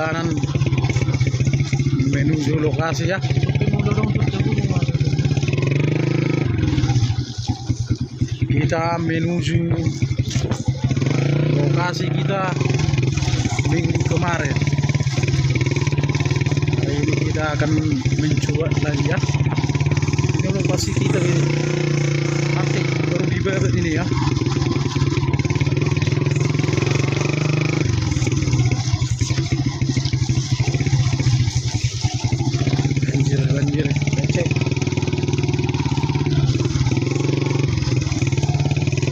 perjalanan menuju lokasi ya. Kita menuju lokasi kita minggu kemarin. Hari ini kita akan mencoba lagi ya. Ini lokasi kita ini. Nanti baru dibabat ini ya.